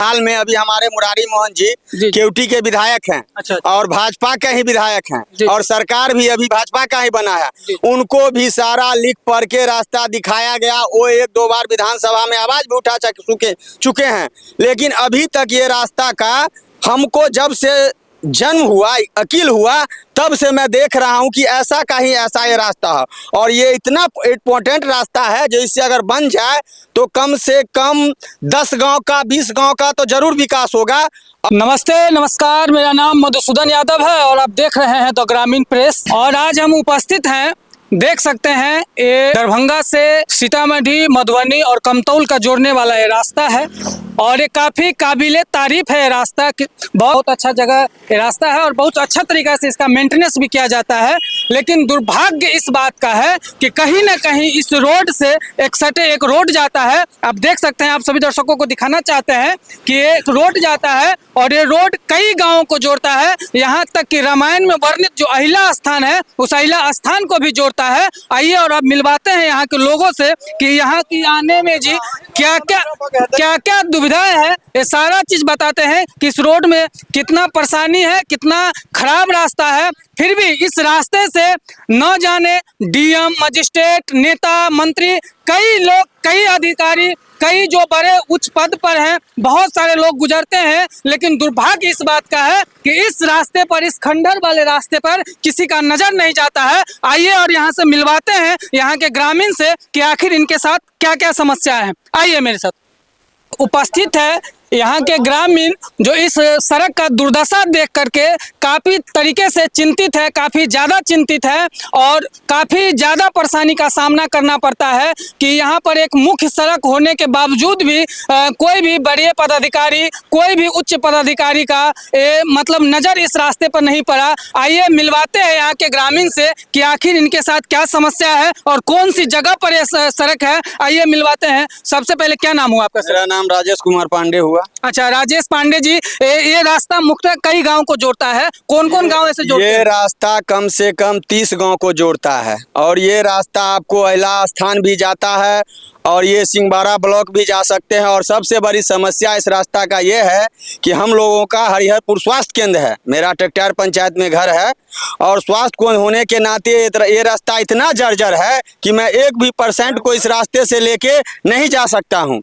हाल में अभी हमारे मुरारी मोहन जी केवटी के विधायक हैं। अच्छा। और भाजपा के ही विधायक हैं और सरकार भी अभी भाजपा का ही बना है। उनको भी सारा लिख पढ़ के रास्ता दिखाया गया। वो एक दो बार विधानसभा में आवाज भी उठा चुके हैं, लेकिन अभी तक ये रास्ता का हमको जब से जन्म हुआ, अकील हुआ, तब से मैं देख रहा हूं कि ऐसा का ही ऐसा ये रास्ता है। और ये इतना इम्पोर्टेंट रास्ता है जो इससे अगर बन जाए तो कम से कम 10 गांव का 20 गांव का तो जरूर विकास होगा। नमस्ते, नमस्कार। मेरा नाम मधुसूदन यादव है और आप देख रहे हैं द ग्रामीण प्रेस। और आज हम उपस्थित हैं, देख सकते हैं, ये दरभंगा से सीतामढ़ी, मधुबनी और कमतौल का जोड़ने वाला ये रास्ता है और ये काफ़ी काबिले तारीफ है। ये रास्ता बहुत अच्छा जगह ये रास्ता है और बहुत अच्छा तरीका से इसका मेंटेनेंस भी किया जाता है। लेकिन दुर्भाग्य इस बात का है कि कहीं ना कहीं इस रोड से एक रोड जाता है। आप देख सकते हैं, आप सभी दर्शकों को दिखाना चाहते हैं कि ये रोड जाता है और ये रोड कई गाँवों को जोड़ता है। यहाँ तक कि रामायण में वर्णित जो अहिला स्थान है, उस अहिला स्थान को भी जोड़ता है। आइए और अब मिलवाते हैं यहाँ के लोगों से कि यहाँ की आने में जी क्या क्या दुविधाएं हैं। ये सारा चीज बताते हैं कि इस रोड में कितना परेशानी है, कितना खराब रास्ता है। फिर भी इस रास्ते से न जाने डीएम, मजिस्ट्रेट, नेता, मंत्री, कई लोग, कई अधिकारी, कई जो बड़े उच्च पद पर हैं, बहुत सारे लोग गुजरते हैं। लेकिन दुर्भाग्य इस बात का है कि इस रास्ते पर, इस खंडर वाले रास्ते पर किसी का नजर नहीं जाता है। आइए और यहाँ से मिलवाते हैं यहाँ के ग्रामीण से कि आखिर इनके साथ क्या क्या समस्या है। आइए मेरे साथ। उपस्थित है यहाँ के ग्रामीण जो इस सड़क का दुर्दशा देख करके काफ़ी तरीके से चिंतित है, काफ़ी ज़्यादा चिंतित है और काफ़ी ज़्यादा परेशानी का सामना करना पड़ता है कि यहाँ पर एक मुख्य सड़क होने के बावजूद भी कोई भी बड़े पदाधिकारी, कोई भी उच्च पदाधिकारी का मतलब नज़र इस रास्ते पर नहीं पड़ा। आइए मिलवाते हैं यहाँ के ग्रामीण से कि आखिर इनके साथ क्या समस्या है और कौन सी जगह पर यह सड़क है। आइए मिलवाते हैं। सबसे पहले क्या नाम हुआ आपका? मेरा नाम राजेश कुमार पांडे हुआ। अच्छा, राजेश पांडे जी, ये रास्ता मुख्यतः कई गांव को जोड़ता है। कौन कौन गांव ऐसे जोड़ते हैं? ये रास्ता कम से कम 30 गांव को जोड़ता है और ये रास्ता आपको अहिला स्थान भी जाता है और ये सिंहबाड़ा ब्लॉक भी जा सकते हैं। और सबसे बड़ी समस्या इस रास्ता का ये है कि हम लोगों का हरिहरपुर स्वास्थ्य केंद्र है, मेरा टेक्टार पंचायत में घर है और स्वास्थ्य केंद्र होने के नाते ये रास्ता इतना जर्जर है कि मैं 1% को इस रास्ते से लेके नहीं जा सकता हूँ।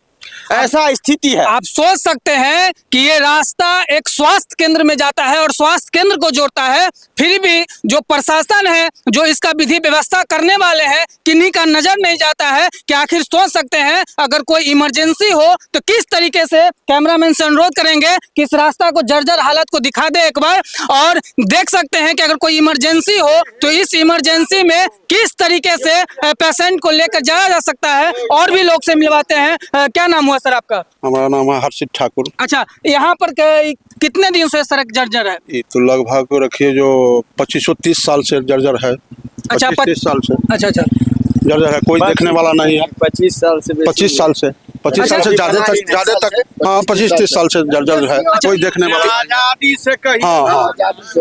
ऐसा स्थिति है। आप सोच सकते हैं कि ये रास्ता एक स्वास्थ्य केंद्र में जाता है और स्वास्थ्य केंद्र को जोड़ता है, फिर भी जो प्रशासन है, जो इसका विधि व्यवस्था करने वाले हैं, किन्हीं का नजर नहीं जाता है कि आखिर सोच सकते हैं अगर कोई इमरजेंसी हो तो किस तरीके से। कैमरामैन से अनुरोध करेंगे कि इस रास्ता को जर्जर हालत को दिखा दे एक बार। और देख सकते हैं कि अगर कोई इमरजेंसी हो तो इस इमरजेंसी में किस तरीके से पेशेंट को लेकर जाया जा सकता है। और भी लोग से मिलवाते हैं। क्या नाम हुआ सर आपका? हमारा नाम है हर्षित ठाकुर। अच्छा, यहाँ पर कितने दिन से सड़क जर्जर है? ये तो लगभग रखिए जो 2530 साल से जर्जर है। अच्छा, 25-30 साल से। अच्छा जर्जर है, कोई देखने वाला नहीं है। 25 साल से 25 साल से ज्यादा तक हाँ 25-30 साल से जर्जर है। कोई देखने वाला आजादी से कहीं। हाँ।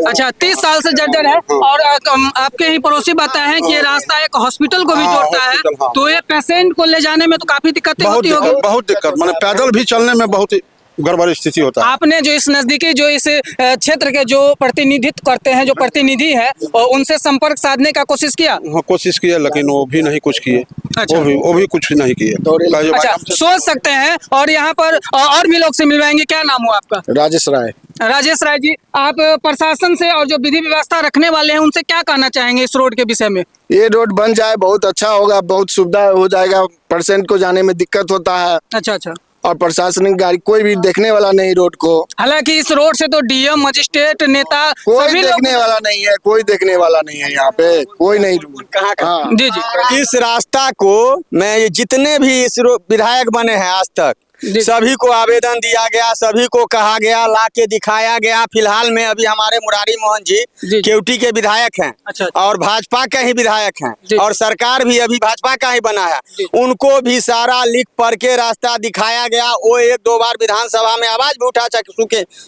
अच्छा, 30 साल से जर्जर है। और आपके ही पड़ोसी बताए हैं कि ये रास्ता एक हॉस्पिटल को भी जोड़ता है, तो ये पेशेंट को ले जाने में तो काफी दिक्कतें होती होगी। बहुत दिक्कत, माने पैदल भी चलने में बहुत गड़बड़ स्थिति होता है। आपने जो इस नजदीकी जो इस क्षेत्र के जो प्रतिनिधित्व करते हैं, जो प्रतिनिधि है, उनसे संपर्क साधने का कोशिश किया? कोशिश किया लेकिन वो भी नहीं कुछ किए। अच्छा। वो भी कुछ नहीं किए। अच्छा, सोच सकते हैं। और यहाँ पर और भी लोग से मिलवाएंगे। क्या नाम हुआ आपका? राजेश राय। राजेश राय जी, आप प्रशासन से और जो विधि व्यवस्था रखने वाले हैं उनसे क्या कहना चाहेंगे इस रोड के विषय में? ये रोड बन जाए बहुत अच्छा होगा, बहुत सुविधा हो जाएगा। पेशेंट को जाने में दिक्कत होता है। अच्छा। और प्रशासनिक गाड़ी कोई भी देखने वाला नहीं रोड को। हालांकि इस रोड से तो डीएम, मजिस्ट्रेट, नेता कोई देखने वाला नहीं है, कोई देखने वाला नहीं है यहाँ पे, कोई नहीं। कहाँ जी। इस रास्ता को मैं जितने भी इस विधायक बने हैं आज तक, सभी को आवेदन दिया गया, सभी को कहा गया, ला के दिखाया गया। फिलहाल में अभी हमारे मुरारी मोहन जी केवटी के विधायक हैं। अच्छा। और भाजपा के ही विधायक हैं और सरकार भी अभी भाजपा का ही बना है। उनको भी सारा लिख पढ़ के रास्ता दिखाया गया। वो एक दो बार विधानसभा में आवाज भी उठा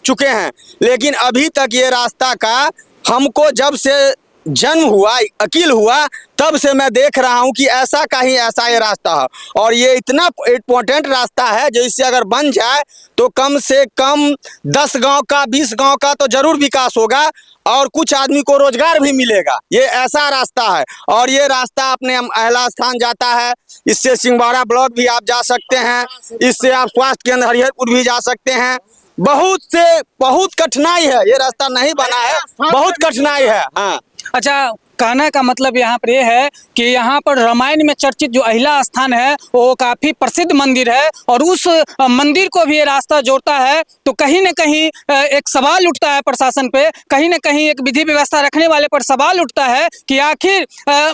चुके हैं, लेकिन अभी तक ये रास्ता का हमको जब से जन्म हुआ, अकील हुआ, तब से मैं देख रहा हूं कि ऐसा का ही ऐसा ये रास्ता है। और ये इतना इम्पोर्टेंट रास्ता है जो इससे अगर बन जाए तो कम से कम 10 गांव का 20 गांव का तो जरूर विकास होगा और कुछ आदमी को रोजगार भी मिलेगा। ये ऐसा रास्ता है। और ये रास्ता अपने अहला स्थान जाता है, इससे सिंहवाड़ा ब्लॉक भी आप जा सकते हैं, इससे आप स्वास्थ्य केंद्र हरिहरपुर भी जा सकते हैं। बहुत कठिनाई है, ये रास्ता नहीं बना है, बहुत कठिनाई है। हाँ, अच्छा, कहने का मतलब यहाँ पर ये है कि यहाँ पर रामायण में चर्चित जो अहिला स्थान है वो काफी प्रसिद्ध मंदिर है और उस मंदिर को भी ये रास्ता जोड़ता है। तो कहीं न कहीं एक सवाल उठता है प्रशासन पे, कहीं न कहीं एक विधि व्यवस्था रखने वाले पर सवाल उठता है कि आखिर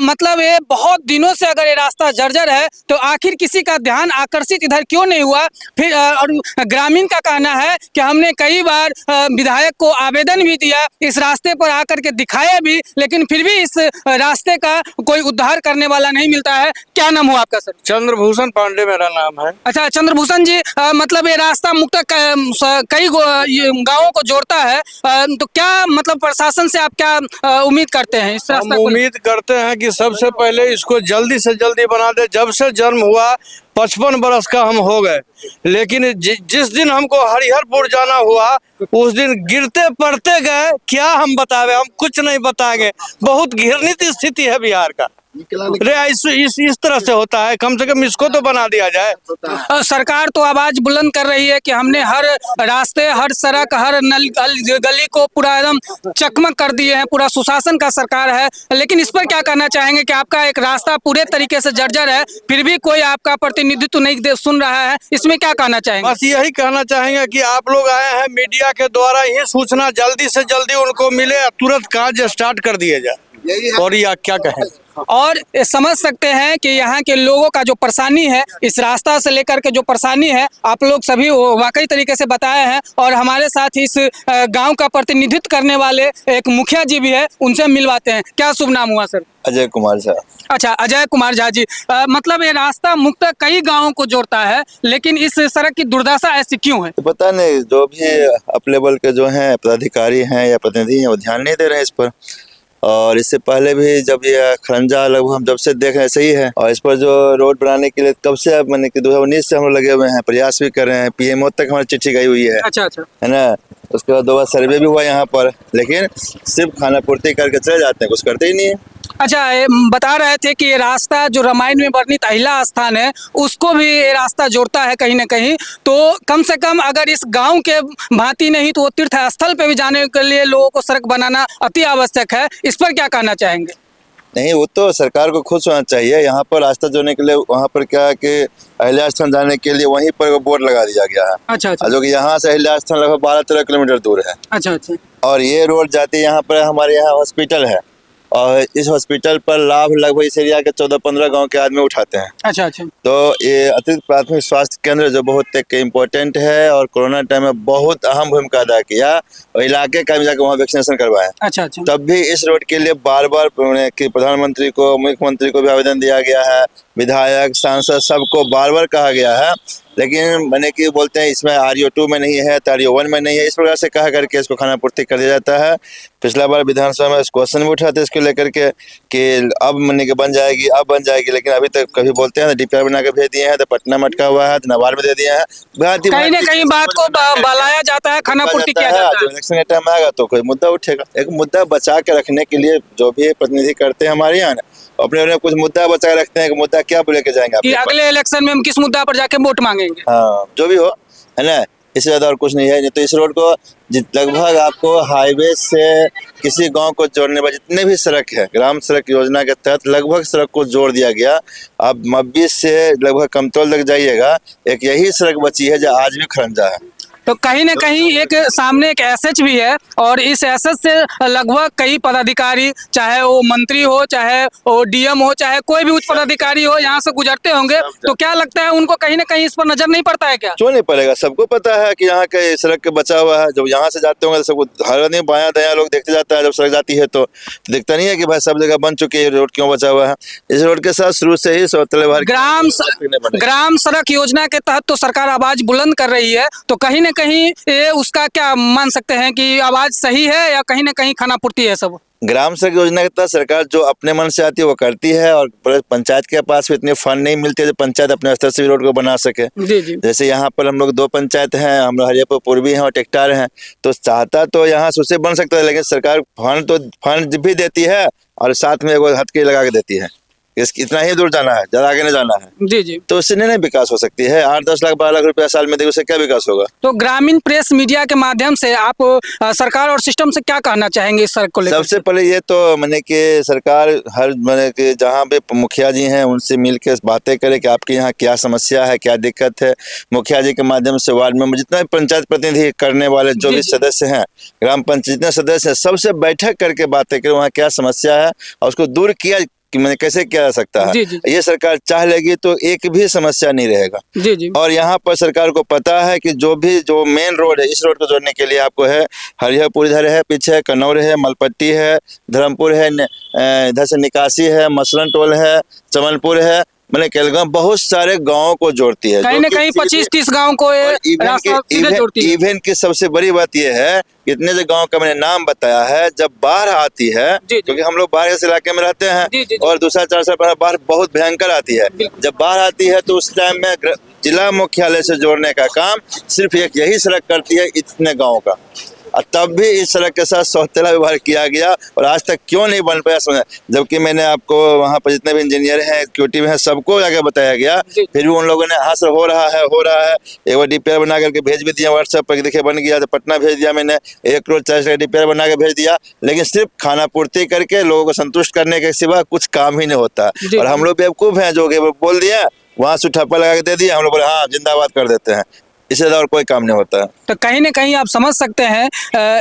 मतलब ये बहुत दिनों से अगर ये रास्ता जर्जर है तो आखिर किसी का ध्यान आकर्षित इधर क्यों नहीं हुआ। फिर और ग्रामीण का कहना है कि हमने कई बार विधायक को आवेदन भी दिया, इस रास्ते पर आकर के दिखाया भी, लेकिन फिर भी इस रास्ते का कोई उद्धार करने वाला नहीं मिलता है। क्या नाम हुआ आपका सर? चंद्रभूषण पांडे मेरा नाम है। अच्छा चंद्रभूषण जी, मतलब ये रास्ता मुक्त कई गांवों को जोड़ता है, तो क्या मतलब प्रशासन से आप क्या उम्मीद करते हैं इस रास्ता हम को? उम्मीद करते हैं कि सबसे पहले इसको जल्दी से जल्दी बना दे। जब से जन्म हुआ 55 बरस का हम हो गए, लेकिन जिस दिन हमको हरिहरपुर जाना हुआ उस दिन गिरते पड़ते गए। क्या हम बतावे, हम कुछ नहीं बताएंगे। बहुत घृणित स्थिति है बिहार का। इस तरह से होता है, कम से कम इसको तो बना दिया जाए। सरकार तो आवाज बुलंद कर रही है कि हमने हर रास्ते, हर सड़क, हर नल गली को पूरा एकदम चकमक कर दिए हैं, पूरा सुशासन का सरकार है। लेकिन इस पर क्या कहना चाहेंगे कि आपका एक रास्ता पूरे तरीके से जर्जर है, फिर भी कोई आपका प्रतिनिधित्व नहीं सुन रहा है, इसमें क्या कहना चाहेंगे? बस यही कहना चाहेंगे कि आप लोग आए हैं, मीडिया के द्वारा ये सूचना जल्दी से जल्दी उनको मिले, तुरंत कार्य स्टार्ट कर दिए जाए। और या क्या कहें। और समझ सकते हैं कि यहाँ के लोगों का जो परेशानी है, इस रास्ता से लेकर के जो परेशानी है, आप लोग सभी वाकई तरीके से बताए हैं। और हमारे साथ इस गांव का प्रतिनिधित्व करने वाले एक मुखिया जी भी है, उनसे मिलवाते हैं। क्या शुभ नाम हुआ सर? अजय कुमार झा। अच्छा, अजय कुमार झा जी, मतलब ये रास्ता मुक्त कई गांवों को जोड़ता है, लेकिन इस सड़क की दुर्दशा ऐसी क्यों है? पता नहीं, जो भी अप लेवल के जो हैं पदाधिकारी हैं या प्रतिनिधि हैं वो ध्यान नहीं दे रहे हैं इस पर। और इससे पहले भी जब ये खरंजा लगभग हम जब से देख रहे हैं सही है। और इस पर जो रोड बनाने के लिए कब से, मैंने कि 2019 से हम लोग लगे हुए हैं, प्रयास भी कर रहे हैं। पीएमओ तक हमारी चिट्ठी गई हुई है। अच्छा, है ना। उसके बाद 2 बार सर्वे भी हुआ यहाँ पर, लेकिन सिर्फ खाना पूर्ति करके चले जाते हैं, कुछ करते ही नहीं है। अच्छा, बता रहे थे कि ये रास्ता जो रामायण में वर्णित अहिला स्थान है उसको भी ये रास्ता जोड़ता है कहीं ना कहीं। तो कम से कम अगर इस गांव के भांति नहीं तो वो तीर्थ स्थल पे भी जाने के लिए लोगों को सड़क बनाना अति आवश्यक है। इस पर क्या कहना चाहेंगे? नहीं, वो तो सरकार को खुद सोचना चाहिए। यहाँ पर रास्ता जोड़ने के लिए वहाँ पर क्या है कि अहिल्या स्थान जाने के लिए वहीं पर बोर्ड लगा दिया गया है। अच्छा, जो कि यहाँ से अहिल्या स्थान लगभग 12-13 किलोमीटर दूर है। अच्छा। और ये रोड जाती है यहाँ पर, हमारे यहाँ हॉस्पिटल है और इस हॉस्पिटल पर लाभ लगभग इस एरिया के 14-15 गांव के आदमी उठाते हैं। अच्छा। तो ये अतिरिक्त प्राथमिक स्वास्थ्य केंद्र जो बहुत एक इम्पोर्टेंट है और कोरोना टाइम में बहुत अहम भूमिका अदा किया और इलाके का भी जाकर वहाँ वैक्सीनेशन करवाया। अच्छा। तब भी इस रोड के लिए बार बार प्रधानमंत्री को, मुख्यमंत्री को भी आवेदन दिया गया है, विधायक, सांसद सबको बार बार कहा गया है, लेकिन मैंने कि बोलते हैं इसमें RO2 में नहीं है, RO1 में नहीं है, इस प्रकार से कहा करके इसको खाना पूर्ति कर दिया जाता है। पिछला बार विधानसभा में क्वेश्चन भी उठाते इसको लेकर के कि अब मैंने कि बन जाएगी, लेकिन अभी तक कभी बोलते हैं DPR बना के भेज दिए हैं, तो पटना में अटका हुआ है, तो नवार में दे दिए हैं। कहीं ना कहीं बात को बढ़ाया जाता है, खाना पूर्ति किया जाता है। इलेक्शन का टाइम आएगा तो कोई मुद्दा उठेगा। एक मुद्दा बचा के रखने के लिए जो भी प्रतिनिधि करते हैं हमारे यहाँ, अपने कुछ मुद्दा बचा के रखते हैं कि मुद्दा क्या लेके जाएंगे कि अगले इलेक्शन में हम किस मुद्दा पर जाके वोट मांगेंगे। हाँ, जो भी हो, है ना। इससे ज्यादा और कुछ नहीं है। तो इस रोड को लगभग आपको हाईवे से किसी गांव को जोड़ने पर जितने भी सड़क है, ग्राम सड़क योजना के तहत लगभग सड़क को जोड़ दिया गया। अब मब्बी से लगभग कमतौल तक जाइएगा, एक यही सड़क बची है जो आज भी खरंजा है। तो कहीं ना कहीं एक सामने एक एसएच भी है और इस एसएच से लगभग कई पदाधिकारी, चाहे वो मंत्री हो, चाहे वो डीएम हो, चाहे कोई भी उच्च पदाधिकारी हो, यहाँ से गुजरते होंगे। तो क्या लगता है उनको कहीं ना कहीं इस पर नजर नहीं पड़ता है क्या? क्यों नहीं पड़ेगा, सबको पता है कि यहाँ के सड़क के बचा हुआ है। जब यहाँ से जाते होंगे तो सबको हर आदमी बायां दायां लोग देखते जाता है। जब सड़क जाती है तो दिखता नहीं है कि भाई सब जगह बन चुकी है, रोड क्यों बचा हुआ है। इस रोड के साथ शुरू से ही ग्राम सड़क योजना के तहत तो सरकार आवाज बुलंद कर रही है। तो कहीं ना कहीं ये उसका क्या मान सकते हैं कि आवाज सही है या कहीं ना कहीं खानापूर्ति है सब? ग्राम सड़क योजना के तहत सरकार जो अपने मन से आती है वो करती है, और पंचायत के पास भी इतने फंड नहीं मिलते जो पंचायत अपने स्तर से भी रोड को बना सके। जी जी। जैसे यहाँ पर हम लोग 2 पंचायत हैं, हम लोग हरियापुर पूर्वी हैं और टेक्टार हैं, तो चाहता तो यहाँ से बन सकता है, लेकिन सरकार फंड भी देती है और साथ में एक हथकड़ी लगा के देती है, इतना ही दूर जाना है, ज्यादा आगे नहीं जाना है। जी जी। तो उससे नहीं विकास हो सकती है। 8-10 लाख 12 लाख रुपया साल में देगी, उससे क्या विकास होगा? तो ग्रामीण प्रेस मीडिया के माध्यम से आप सरकार और सिस्टम से क्या कहना चाहेंगे इस सड़क को लेकर? सबसे पहले ये तो मैंने कि सरकार मैंने कि जहाँ पे मुखिया जी हैं उनसे मिल के बातें करे कि आपके यहाँ क्या समस्या है, क्या दिक्कत है। मुखिया जी के माध्यम से वार्ड में जितना भी पंचायत प्रतिनिधि करने वाले जो भी सदस्य हैं, ग्राम पंचायत जितने सदस्य हैं, सबसे बैठक करके बातें करें वहाँ क्या समस्या है और उसको दूर किया कि मैंने कैसे किया जा सकता है। जी जी। ये सरकार चाह लेगी तो एक भी समस्या नहीं रहेगा। जी जी। और यहाँ पर सरकार को पता है कि जो मेन रोड है, इस रोड को जोड़ने के लिए आपको है हरिहरपुर इधर है, पीछे कन्नौर है, मलपट्टी है, धर्मपुर है, इधर से निकासी है, मसलन टोल है, चमनपुर है, मैंने केलगांव, बहुत सारे गांवों को जोड़ती है। कहीं ना कहीं 25-30 गांव को ये रास्ता सीधे जोड़ती है। इवन की सबसे बड़ी बात यह है, इतने जो गांव का मैंने नाम बताया है, जब बाढ़ आती है, क्योंकि हम लोग बाढ़ के इलाके में रहते हैं और दूसरा 4 साल पहले बाढ़ बहुत भयंकर आती है। जब बाढ़ आती है तो उस टाइम में जिला मुख्यालय से जोड़ने का काम सिर्फ एक यही सड़क करती है इतने गाँव का, और तब भी इस सड़क के साथ सौतेला व्यवहार किया गया और आज तक क्यों नहीं बन पाया समझ। जबकि मैंने आपको वहाँ पर जितने भी इंजीनियर हैं, एक्सिक्यूटिव हैं, सबको जाकर बताया गया, फिर भी उन लोगों ने हाँ सर हो रहा है। एक बार डीपीआर बना करके भेज भी दिया व्हाट्सएप पर, देखिए बन गया, तो पटना भेज दिया मैंने, 1 करोड़ 40 लाख डीपीआर बना के भेज दिया, लेकिन सिर्फ खाना पूर्ति करके लोगों को संतुष्ट करने के सिवा कुछ काम ही नहीं होता। और हम लोग बेवकूफ़ हैं जो बोल दिया, वहाँ से ठप्पा लगा के दे दिया, हम लोग बोले हाँ जिंदाबाद कर देते हैं, इससे और कोई काम नहीं होता है। तो कहीं ना कहीं आप समझ सकते हैं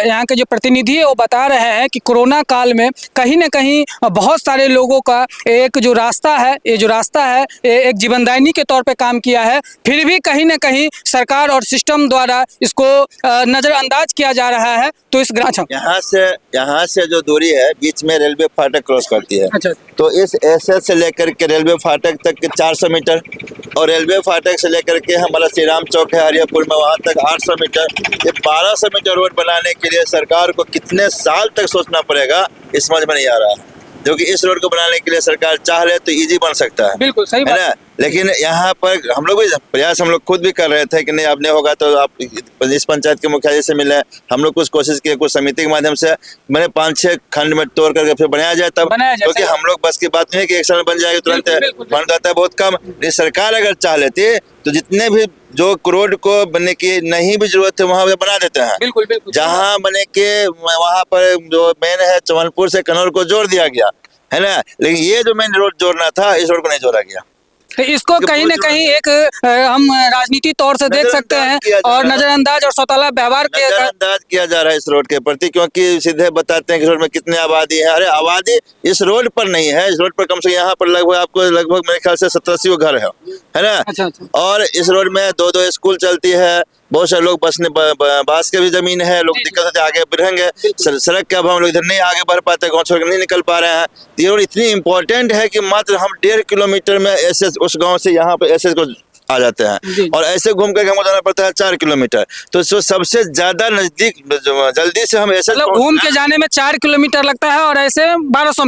यहाँ के जो प्रतिनिधि है वो बता रहे हैं कि कोरोना काल में कहीं ना कहीं बहुत सारे लोगों का एक जो रास्ता है, ये एक जीवनदायिनी के तौर पे काम किया है, फिर भी कहीं ना कहीं सरकार और सिस्टम द्वारा इसको नज़रअंदाज किया जा रहा है। तो इस यहाँ से जो दूरी है, बीच में रेलवे फाटक क्रॉस करती है। अच्छा। तो इस एसएस से लेकर के रेलवे फाटक तक के 400 मीटर, और रेलवे फाटक से लेकर के हमारा श्री राम चौक है हरियापुर में, वहाँ तक 800 मीटर। ये 1200 मीटर रोड बनाने के लिए सरकार को कितने साल तक सोचना पड़ेगा, इस समझ में नहीं आ रहा है। जो कि इस रोड को बनाने के लिए सरकार चाह ले तो इजी बन सकता है। बिल्कुल सही बात है। लेकिन यहाँ पर हम लोग भी प्रयास हम लोग खुद भी कर रहे थे कि नहीं अब नहीं होगा तो आप इस पंचायत के मुखिया जी से मिले, हम लोग कुछ कोशिश किए, कुछ समिति के माध्यम से मैंने 5-6 खंड में तोड़ करके फिर बनाया जाए, तब क्योंकि हम लोग बस की बात नहीं है कि एक साल में बन जाएगा तुरंत, फंड आता है बहुत कम। सरकार अगर चाह लेती तो जितने भी जो रोड को बनने की नहीं भी जरूरत है वहाँ बना देते हैं। बिल्कुल बिल्कुल। जहाँ बने के वहाँ पर जो मेन है चमनपुर से कन्नौर को जोड़ दिया गया है ना, लेकिन ये जो मेन रोड जोड़ना था इस रोड को नहीं जोड़ा गया। तो इसको कहीं ना कहीं एक हम राजनीति तौर से देख सकते हैं और नजरअंदाज और सौतेला व्यवहार किया जा रहा है इस रोड के प्रति, क्योंकि सीधे बताते हैं कि रोड में कितनी आबादी है। अरे आबादी इस रोड पर नहीं है, इस रोड पर कम से कम यहाँ पर लगभग मेरे ख्याल से 70-80 घर है ना। अच्छा। और इस रोड में 2-2 स्कूल चलती है, बहुत सारे लोग बास के भी जमीन है, लोग दिक्कत होती है, आगे बढ़ेंगे सड़क के अब हम लोग इधर नहीं आगे बढ़ पाते, गाँव छोड़ नहीं निकल पा रहे हैं। ये रोड इतनी इंपॉर्टेंट है कि मात्र हम 1.5 किलोमीटर में एसएस उस गांव से यहाँ पे एसएस को आ जाते हैं, और ऐसे घूम कर हमको जाना पड़ता है 4 किलोमीटर। तो सबसे ज्यादा नजदीक जल्दी से हम ऐसे घूम के जाने में 4 किलोमीटर लगता है और ऐसे 1200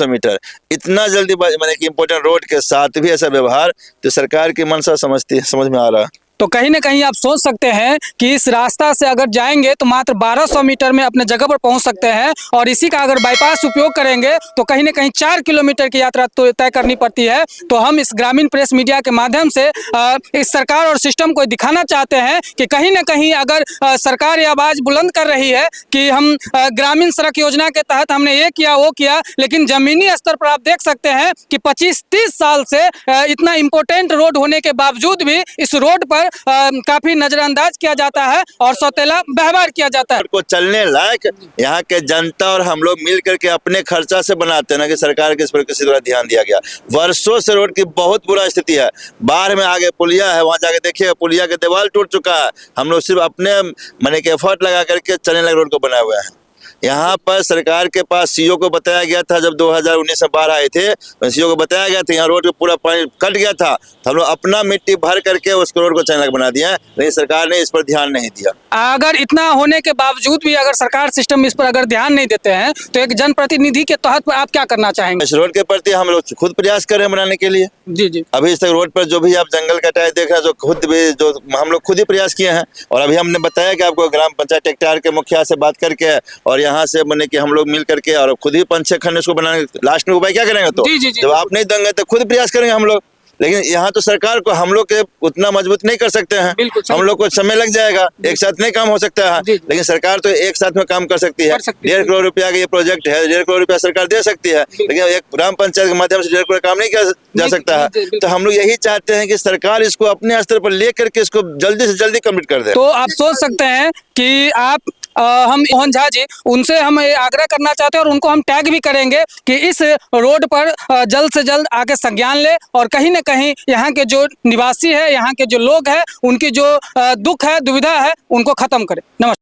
मीटर इतना जल्दी मैंने कि इम्पोर्टेंट रोड के साथ भी ऐसा व्यवहार, तो सरकार की मंशा समझ में आ रहा है। तो कहीं ना कहीं आप सोच सकते हैं कि इस रास्ता से अगर जाएंगे तो मात्र 1200 मीटर में अपने जगह पर पहुंच सकते हैं, और इसी का अगर बाईपास उपयोग करेंगे तो कहीं ना कहीं 4 किलोमीटर की यात्रा तो तय करनी पड़ती है। तो हम इस ग्रामीण प्रेस मीडिया के माध्यम से इस सरकार और सिस्टम को दिखाना चाहते हैं कि कहीं ना कहीं अगर सरकार ये आवाज़ बुलंद कर रही है कि हम ग्रामीण सड़क योजना के तहत हमने ये किया वो किया, लेकिन जमीनी स्तर पर आप देख सकते हैं कि 25-30 साल से इतना इम्पोर्टेंट रोड होने के बावजूद भी इस रोड पर काफी नजरअंदाज किया जाता है और सौतेला व्यवहार किया जाता है। को चलने लायक यहाँ के जनता और हम लोग मिल करके अपने खर्चा से बनाते हैं ना, कि सरकार के इस पर किसी द्वारा ध्यान दिया गया। वर्षों से रोड की बहुत बुरा स्थिति है, बाढ़ में आगे पुलिया है, वहाँ जाके देखिए पुलिया के दीवार टूट चुका है। हम लोग सिर्फ अपने मने के एफर्ट लगा करके चलने लगे रोड को बनाए हुए हैं। यहाँ पर सरकार के पास सीओ को बताया गया था, जब 2019 में बाढ़ आए थे सीओ को बताया गया था यहाँ रोड पे पूरा पानी कट गया था, तो हम लोग अपना मिट्टी भर करके उस रोड को चैनल बना दिया है, लेकिन सरकार ने इस पर ध्यान नहीं दिया। अगर इतना होने के बावजूद भी अगर सरकार सिस्टम इस पर अगर ध्यान नहीं देते हैं तो एक जनप्रतिनिधि के तहत आप क्या करना चाहेंगे? इस रोड के प्रति हम लोग खुद प्रयास कर रहे हैं बनाने के लिए। जी जी। अभी इस तक रोड पर जो भी आप जंगल कटाई देख रहे हैं, जो हम लोग खुद ही प्रयास किए हैं, और अभी हमने बताया कि आपको ग्राम पंचायत टेक्टार के मुखिया से बात करके और यहाँ से बने कि हम लोग मिल करके और खुद ही 5-6 खंड इसको बनाने, लास्ट में उपाय क्या करेंगे? तो जब आप नहीं देंगे तो खुद प्रयास करेंगे हम लोग, लेकिन यहाँ तो सरकार को हम लोग के उतना मजबूत नहीं कर सकते हैं, हम लोग को समय लग जाएगा, एक साथ नहीं काम हो सकता है, लेकिन सरकार तो एक साथ में काम कर सकती है। 1.5 करोड़ रुपया का ये प्रोजेक्ट है, 1.5 करोड़ रुपया सरकार दे सकती है, लेकिन एक ग्राम पंचायत के माध्यम से 1.5 करोड़ काम नहीं किया जा सकता है। तो हम लोग यही चाहते हैं कि सरकार इसको अपने स्तर पर लेकर के इसको जल्दी से जल्दी कम्प्लीट कर दे। तो आप सोच सकते हैं कि आप हम मोहन झा जी, उनसे हम ये आग्रह करना चाहते हैं और उनको हम टैग भी करेंगे कि इस रोड पर जल्द से जल्द आके संज्ञान ले और कहीं ना कहीं यहाँ के जो निवासी है, यहाँ के जो लोग हैं, उनकी जो दुख है, दुविधा है, उनको खत्म करें। नमस्कार।